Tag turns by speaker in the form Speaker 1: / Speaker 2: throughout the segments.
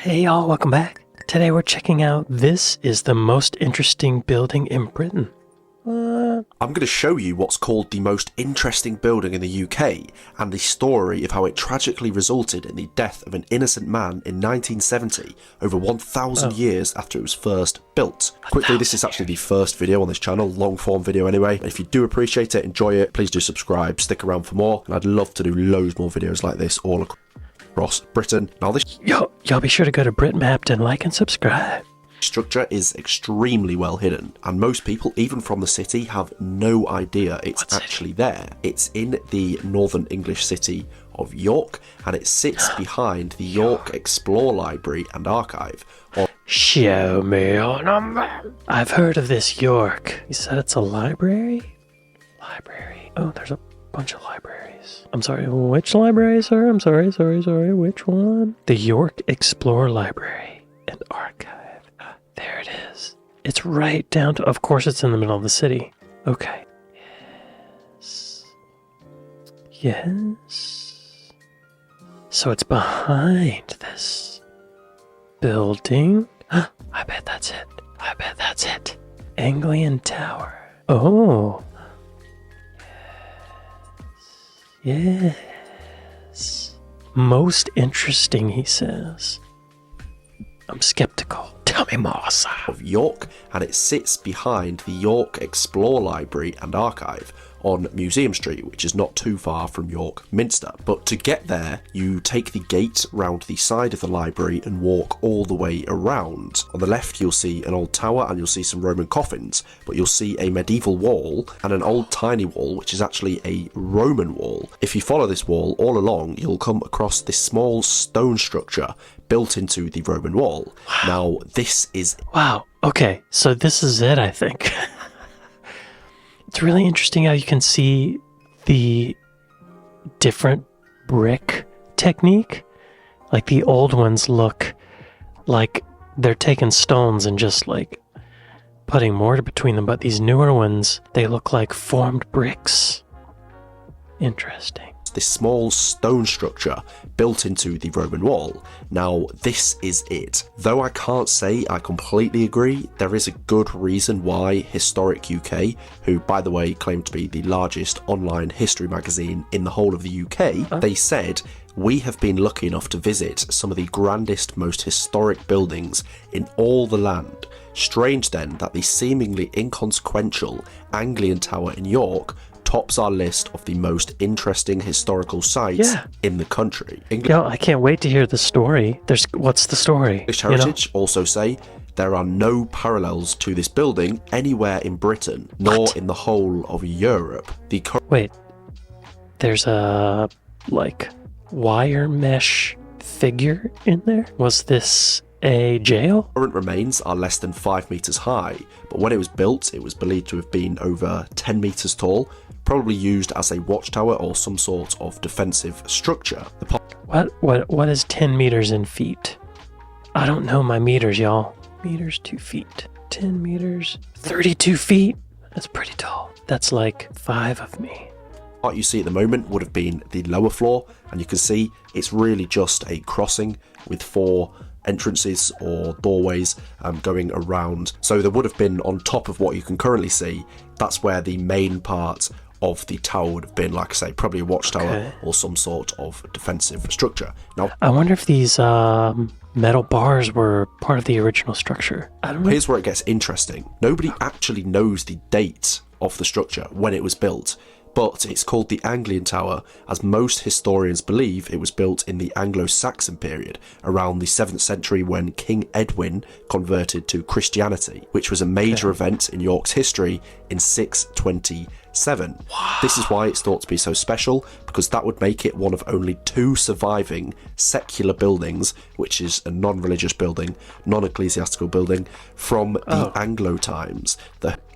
Speaker 1: Hey y'all, welcome back. Today we're checking out This is the most interesting building in Britain.
Speaker 2: I'm going to show you what's called the most interesting building in the UK and the story of how it tragically resulted in the death of an innocent man in 1970, over 1,000 years after it was first built. Quickly, this is actually the first video on this channel, long form video anyway. If you do appreciate it, enjoy it, please do subscribe, stick around for more, and I'd love to do loads more videos like this all across Britain. Now this
Speaker 1: Y'all be sure to go to Britmapped and like and subscribe.
Speaker 2: Structure is extremely well hidden, and most people, even from the city, have no idea it's actually there. It's in the northern English city of York, and it sits behind the York Explore Library and Archive.
Speaker 1: Show me your number. I've heard of this York. You said it's a library? Library. Oh, there's a bunch of libraries. I'm sorry, which library, sir? I'm sorry, which one? The York Explore Library and Archive. There it is. It's right down to, of course it's in the middle of the city. Okay. Yes. So it's behind this building. I bet that's it. Anglian Tower. Oh. Yes. Most interesting, he says. I'm skeptical. Tell me more, sir.
Speaker 2: Of York, and it sits behind the York Explore Library and Archive on Museum Street, which is not too far from York Minster. But to get there, you take the gate round the side of the library and walk all the way around. On the left, you'll see an old tower and you'll see some Roman coffins, but you'll see a medieval wall and an old tiny wall, which is actually a Roman wall. If you follow this wall all along, you'll come across this small stone structure built into the Roman wall. Wow. Now, this is...
Speaker 1: Wow, okay, so this is it, I think. It's really interesting how you can see the different brick technique. Like the old ones look like they're taking stones and just like putting mortar between them, but these newer ones, they look like formed bricks. Interesting.
Speaker 2: This small stone structure built into the Roman wall. Now, this is it. Though I can't say I completely agree, there is a good reason why Historic UK, who by the way claim to be the largest online history magazine in the whole of the UK, they said, "We have been lucky enough to visit some of the grandest, most historic buildings in all the land. Strange then that the seemingly inconsequential Anglian Tower in York tops our list of the most interesting historical sites in the country."
Speaker 1: I can't wait to hear the story. What's the story?
Speaker 2: English Heritage also say there are no parallels to this building anywhere in Britain, nor in the whole of Europe.
Speaker 1: Wait, there's a, like, wire mesh figure in there? Was this a jail?
Speaker 2: Current remains are less than 5 meters high, but when it was built, it was believed to have been over 10 meters tall, probably used as a watchtower or some sort of defensive structure.
Speaker 1: What is 10 meters in feet? I don't know my meters, y'all. Meters to feet. 10 meters. 32 feet? That's pretty tall. That's like 5 of me.
Speaker 2: What you see at the moment would have been the lower floor, and you can see it's really just a crossing with 4 entrances or doorways going around. So there would have been, on top of what you can currently see, that's where the main part of the tower would have been, like I say, probably a watchtower or some sort of defensive structure. Now,
Speaker 1: I wonder if these metal bars were part of the original structure. I don't know.
Speaker 2: Here's where it gets interesting. Nobody actually knows the date of the structure, when it was built, but it's called the Anglian Tower, as most historians believe it was built in the Anglo-Saxon period, around the 7th century when King Edwin converted to Christianity, which was a major event in York's history in 627. Wow. This is why it's thought to be so special, because that would make it one of only 2 surviving secular buildings, which is a non-religious building, non-ecclesiastical building, from the Anglo times.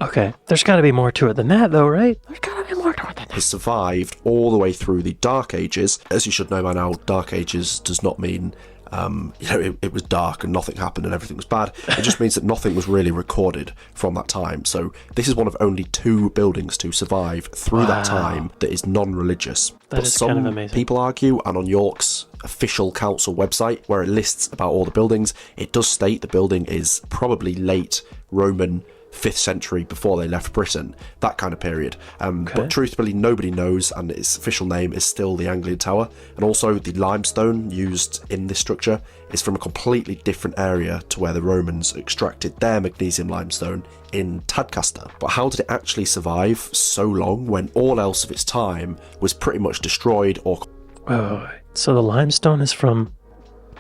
Speaker 1: Okay, there's got to be more to it than that, though, right? There's got to be more to it than that.
Speaker 2: Has survived all the way through the Dark Ages. As you should know by now, Dark Ages does not mean it was dark and nothing happened and everything was bad. It just means that nothing was really recorded from that time. So this is one of only 2 buildings to survive through that time that is non-religious.
Speaker 1: That is kind of amazing.
Speaker 2: People argue, and on York's official council website, where it lists about all the buildings, it does state the building is probably late Roman 5th century, before they left Britain, that kind of period. But truthfully, nobody knows, and its official name is still the Anglian Tower. And also, the limestone used in this structure is from a completely different area to where the Romans extracted their magnesium limestone in Tadcaster. But how did it actually survive so long when all else of its time was pretty much destroyed or...
Speaker 1: Oh, so the limestone is from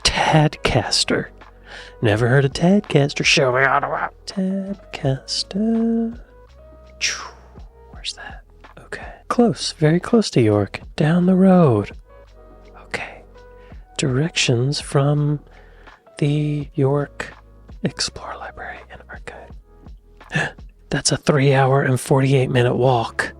Speaker 1: Tadcaster. Never heard of Tadcaster. Show me how to walk. Tadcaster. Where's that? Okay. Close. Very close to York. Down the road. Okay. Directions from the York Explore Library and Archive. That's a 3-hour and 48-minute walk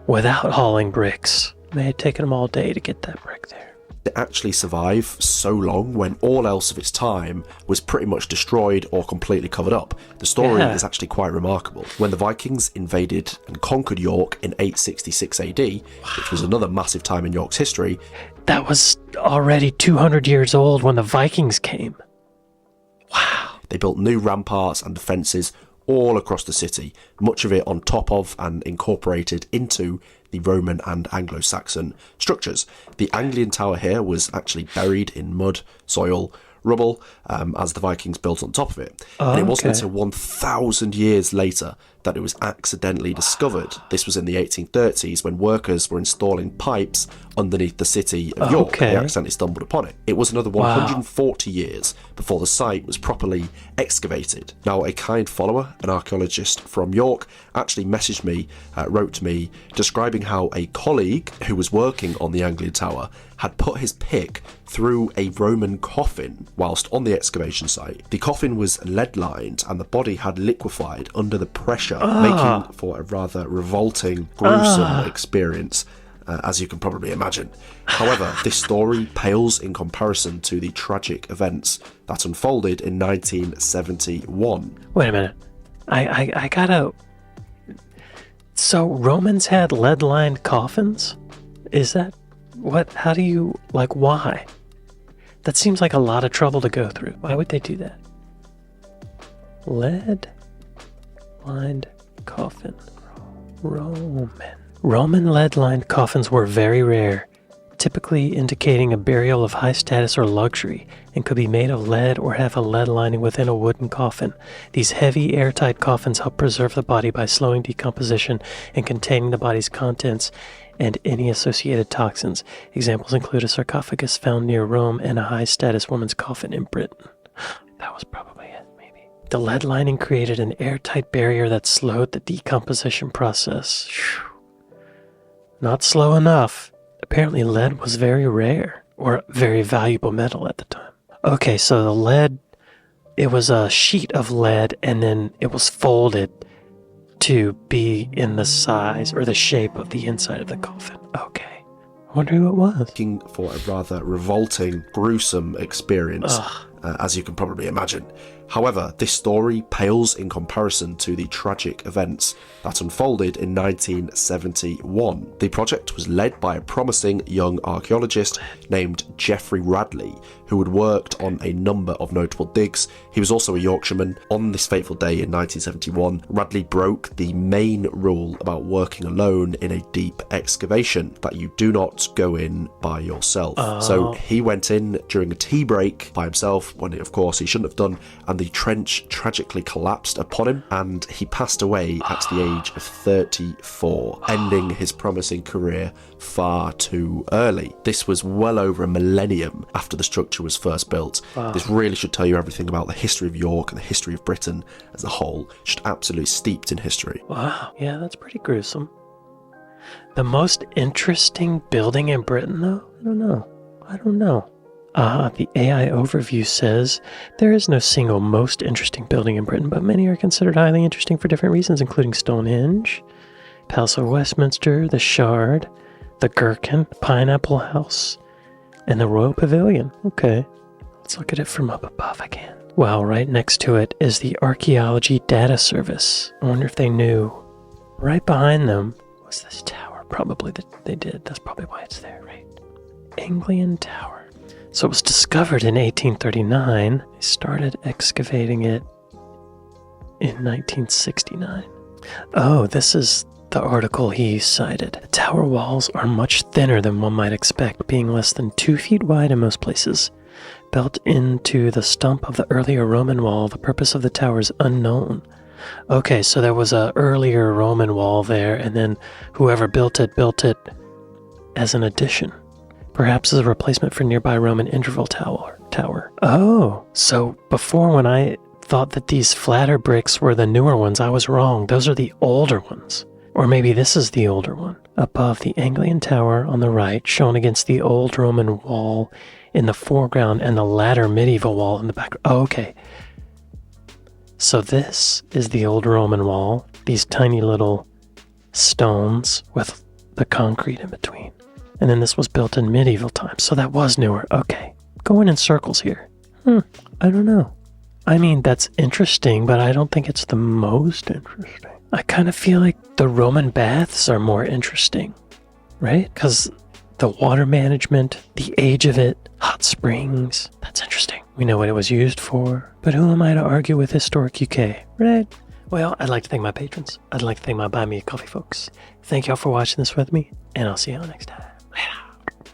Speaker 1: without hauling bricks. May have taken them all day to get that brick there.
Speaker 2: It actually survive so long when all else of its time was pretty much destroyed or completely covered up. The story is actually quite remarkable. When the Vikings invaded and conquered York in 866 AD, which was another massive time in York's history.
Speaker 1: That was already 200 years old when the Vikings came. Wow.
Speaker 2: They built new ramparts and defences all across the city, much of it on top of and incorporated into the Roman and Anglo-Saxon structures. The Anglian Tower here was actually buried in mud, soil, rubble, as the Vikings built on top of it. And it wasn't until 1,000 years later that it was accidentally discovered. This was in the 1830s when workers were installing pipes underneath the city of York. They accidentally stumbled upon it. It was another 140 years before the site was properly excavated. Now, a kind follower, an archaeologist from York, actually messaged me, wrote to me, describing how a colleague who was working on the Anglian Tower had put his pick through a Roman coffin whilst on the excavation site. The coffin was lead-lined and the body had liquefied under the pressure, making for a rather revolting, gruesome experience, as you can probably imagine. However, this story pales in comparison to the tragic events that unfolded in 1971.
Speaker 1: Wait a minute. I gotta... So Romans had lead-lined coffins? Is that... What? How do you... Like, why? That seems like a lot of trouble to go through. Why would they do that? Lead-lined coffin. Roman lead-lined coffins were very rare, typically indicating a burial of high status or luxury, and could be made of lead or have a lead lining within a wooden coffin. These heavy, airtight coffins help preserve the body by slowing decomposition and containing the body's contents and any associated toxins. Examples include a sarcophagus found near Rome and a high-status woman's coffin in Britain. That was probably it, maybe. The lead lining created an airtight barrier that slowed the decomposition process. Not slow enough. Apparently lead was very rare, or very valuable metal at the time. Okay, so the lead, it was a sheet of lead, and then it was folded to be in the size or the shape of the inside of the coffin. Okay. I wonder who it was.
Speaker 2: Looking for a rather revolting, gruesome experience, as you can probably imagine. However, this story pales in comparison to the tragic events that unfolded in 1971. The project was led by a promising young archaeologist named Geoffrey Radley, who had worked on a number of notable digs. He was also a Yorkshireman. On this fateful day in 1971, Radley broke the main rule about working alone in a deep excavation, that you do not go in by yourself. So he went in during a tea break by himself, when of course he shouldn't have done, and the trench tragically collapsed upon him, and he passed away at the age of 34, ending his promising career far too early. This was well over a millennium after the structure was first built. This really should tell you everything about the history of York and the history of Britain as a whole. Just absolutely steeped in history.
Speaker 1: Wow, yeah, that's pretty gruesome. The most interesting building in Britain, though? I don't know. The AI overview says, there is no single most interesting building in Britain, but many are considered highly interesting for different reasons, including Stonehenge, Palace of Westminster, the Shard, the Gherkin, Pineapple House, and the Royal Pavilion. Okay. Let's look at it from up above again. Wow, right next to it is the Archaeology Data Service. I wonder if they knew. Right behind them was this tower. Probably that they did. That's probably why it's there, right? Anglian Tower. So it was discovered in 1839. They started excavating it in 1969. Oh, this is the article he cited. The tower walls are much thinner than one might expect, being less than 2 feet wide in most places. Built into the stump of the earlier Roman wall, the purpose of the tower is unknown. Okay, so there was an earlier Roman wall there, and then whoever built it as an addition. Perhaps as a replacement for nearby Roman interval tower. Oh, so before when I thought that these flatter bricks were the newer ones, I was wrong. Those are the older ones. Or maybe this is the older one. Above the Anglian Tower on the right, shown against the old Roman wall in the foreground and the latter medieval wall in the background. Oh, okay. So this is the old Roman wall. These tiny little stones with the concrete in between. And then this was built in medieval times. So that was newer. Okay. Going in circles here. I don't know. I mean, that's interesting, but I don't think it's the most interesting. I kind of feel like the Roman baths are more interesting, right? Because the water management, the age of it, hot springs, that's interesting. We know what it was used for, but who am I to argue with Historic UK, right? Well, I'd like to thank my patrons. I'd like to thank my Buy Me a Coffee folks. Thank y'all for watching this with me, and I'll see y'all next time. Later.